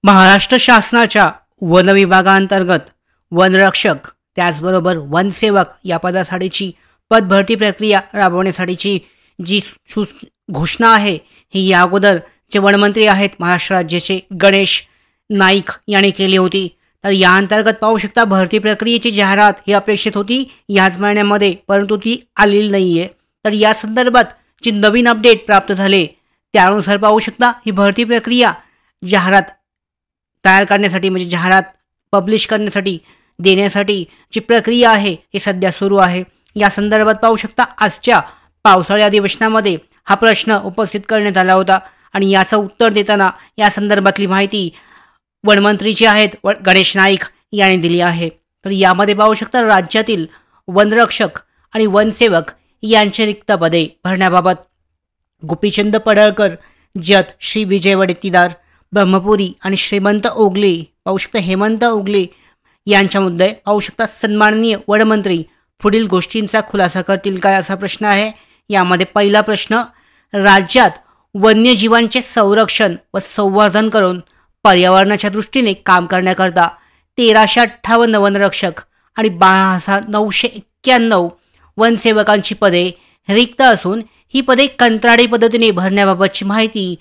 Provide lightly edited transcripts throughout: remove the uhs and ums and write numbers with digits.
महाराष्ट्र शासनाच्या वन विभागांतर्गत वनरक्षक त्याचबरोबर वनसेवक या पदासाठीची पदभरती प्रक्रिया राबवण्यासाठीची जी घोषणा आहे ही या अगोदर जे वनमंत्री आहेत महाराष्ट्र राज्याचे गणेश नाईक यांनी केली होती। तर या अंतर्गत पाहू शकता भरती प्रक्रियेची जाहिरात ही अपेक्षित होती याच महिन्यामध्ये, परंतु ती आलेली नाही आहे। तर या संदर्भात जी नवीन अपडेट प्राप्त झाले त्यानुसार पाहू शकता ही भरती प्रक्रिया जाहिरात तयार करण्यासाठी म्हणजे जाहिरात पब्लिश करण्यासाठी देण्यासाठी जी प्रक्रिया आहे ही सध्या सुरू आहे। या संदर्भात पाहू शकता आजच्या पावसाळी अधिवेशनामध्ये हा प्रश्न उपस्थित करण्यात आला होता आणि याचं उत्तर देताना या संदर्भातली माहिती वनमंत्री जे आहेत गणेश नाईक यांनी दिली आहे। तर यामध्ये पाहू शकता राज्यातील वनरक्षक आणि वनसेवक यांचे रिक्त पदे भरण्याबाबत गोपीचंद पडळकर, जत, श्री विजय वडेट्टीवार, ब्रह्मपुरी आणि श्रीमंत ओगले पाहू शकता हेमंत ओगले यांच्यामध्ये पाहू शकता सन्माननीय वनमंत्री पुढील गोष्टींचा खुलासा करतील काय असा प्रश्न आहे। यामध्ये पहिला प्रश्न, राज्यात वन्यजीवांचे संरक्षण व संवर्धन करून पर्यावरणाच्या दृष्टीने काम करण्याकरता 1358 वनरक्षक आणि 12,991 वनसेवकांची पदे रिक्त असून ही पदे कंत्राटी पद्धतीने भरण्याबाबतची माहिती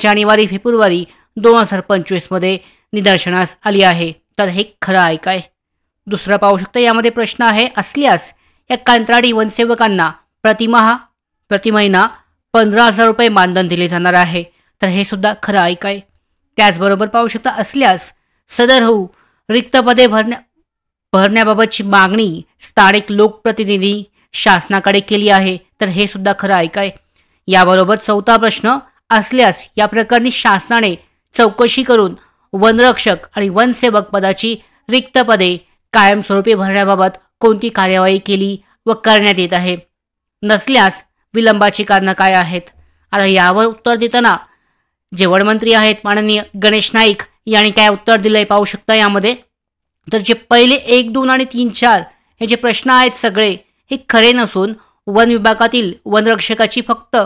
जानेवारी-फेब्रुवारी 2025 मध्ये निदर्शनास आली आहे। तर हे खरं आहे काय? दुसरा पाहू शकता यामध्ये प्रश्न आहे, असल्यास या कंत्राटी वनसेवकांना प्रति महिना 15,000 रुपये मानधन दिले जाणार आहे। तर हे सुद्धा खरं आहे काय? त्याचबरोबर पाहू शकता असल्यास सदर रिक्त पदे भरण्याबाबतची मागणी स्थानिक लोकप्रतिनिधी शासनाकडे केली आहे। तर हे सुद्धा खरं आहे काय? याबरोबर चौथा प्रश्न, असल्यास या प्रकरणी शासनाने चौकशी करून वनरक्षक आणि वनसेवक पदाची रिक्त पदे कायमस्वरूपी भरण्याबाबत कोणती कार्यवाही केली व करण्यात येत आहे? नसल्यास विलंबाची कारणं काय आहेत? आता यावर उत्तर देताना जे वनमंत्री आहेत माननीय गणेश नाईक यांनी काय उत्तर दिलंय पाहू शकता यामध्ये। तर जे पहिले 1, 2 आणि 3, 4 हे जे प्रश्न आहेत सगळे हे खरे नसून वन विभागातील वनरक्षकाची फक्त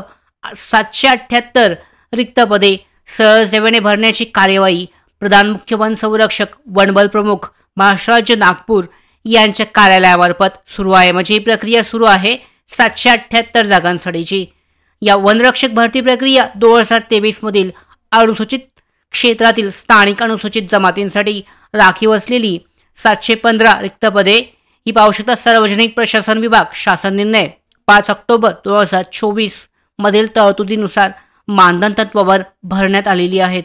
778 रिक्त पदे सरळ सेवेने भरण्याची कार्यवाही प्रधान मुख्य वन संरक्षक वनबल प्रमुख महाराष्ट्र राज्य नागपूर यांच्या कार्यालयामार्फत सुरू आहे। म्हणजे ही प्रक्रिया सुरू आहे 778 जागांसाठीची। या वनरक्षक भरती प्रक्रिया 2023 मधील अनुसूचित क्षेत्रातील स्थानिक अनुसूचित जमातींसाठी राखीव असलेली 715 रिक्त पदे ही पाहू शकता सार्वजनिक प्रशासन विभाग शासन निर्णय 5 ऑक्टोबर 2024 मधील तरतुदीनुसार मानधन तत्वावर भरण्यात आलेली आहेत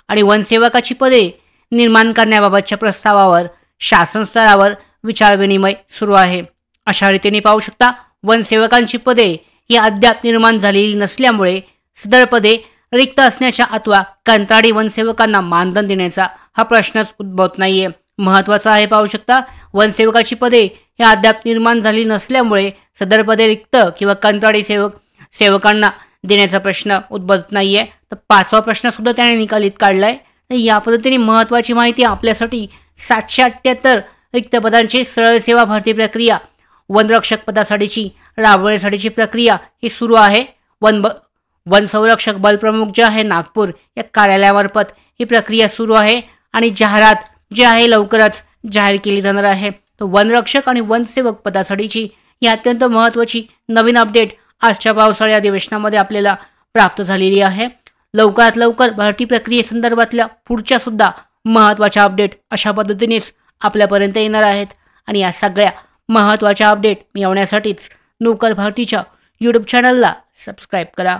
आणि वनसेवकाची पदे निर्माण करण्याबाबतच्या प्रस्तावावर शासन स्तरावर विचारविनिमय सुरू आहे। अशा रीतीने पाहू शकता वनसेवकांची पदे ही अद्याप निर्माण झालेली नसल्यामुळे सदर पदे रिक्त असण्याच्या अथवा कंत्राटी वनसेवकांना मानधन देण्याचा हा प्रश्नच उद्भवत नाहीये। महत्त्वाचा आहे पाहू शकता वनसेवकाची पदे ही अद्याप निर्माण झाली नसल्यामुळे सदर पदे रिक्त किंवा कंत्राटी सेवकांना देण्याचा प्रश्न उद्भवत नाहीये। तर 5वा प्रश्न सुद्धा त्याने निकालीत काढलाय। या पद्धतीने महत्त्वाची माहिती आपल्यासाठी 778 रिक्त पदांची सरळ सेवा भरती प्रक्रिया वनरक्षक पदासाठीची राबवण्यासाठीची प्रक्रिया ही सुरू आहे। वन संरक्षक बल प्रमुख जे आहे नागपूर या कार्यालयामार्फत ही प्रक्रिया सुरू आहे आणि जाहिरात जी आहे लवकरच जाहीर केली जाणार आहे। तर वनरक्षक आणि वनसेवक पदासाठीची ही अत्यंत महत्त्वाची नवीन अपडेट आजच्या पावसाळी अधिवेशनामध्ये आपल्याला प्राप्त झालेली आहे। लवकरात लवकर भरती प्रक्रियेसंदर्भातल्या पुढच्या सुद्धा महत्त्वाच्या अपडेट अशा पद्धतीनेच आपल्यापर्यंत येणार आहेत आणि या सगळ्या महत्त्वाच्या अपडेट मिळवण्यासाठीच नोकर भारतीच्या यूट्यूब चॅनलला सबस्क्राईब करा।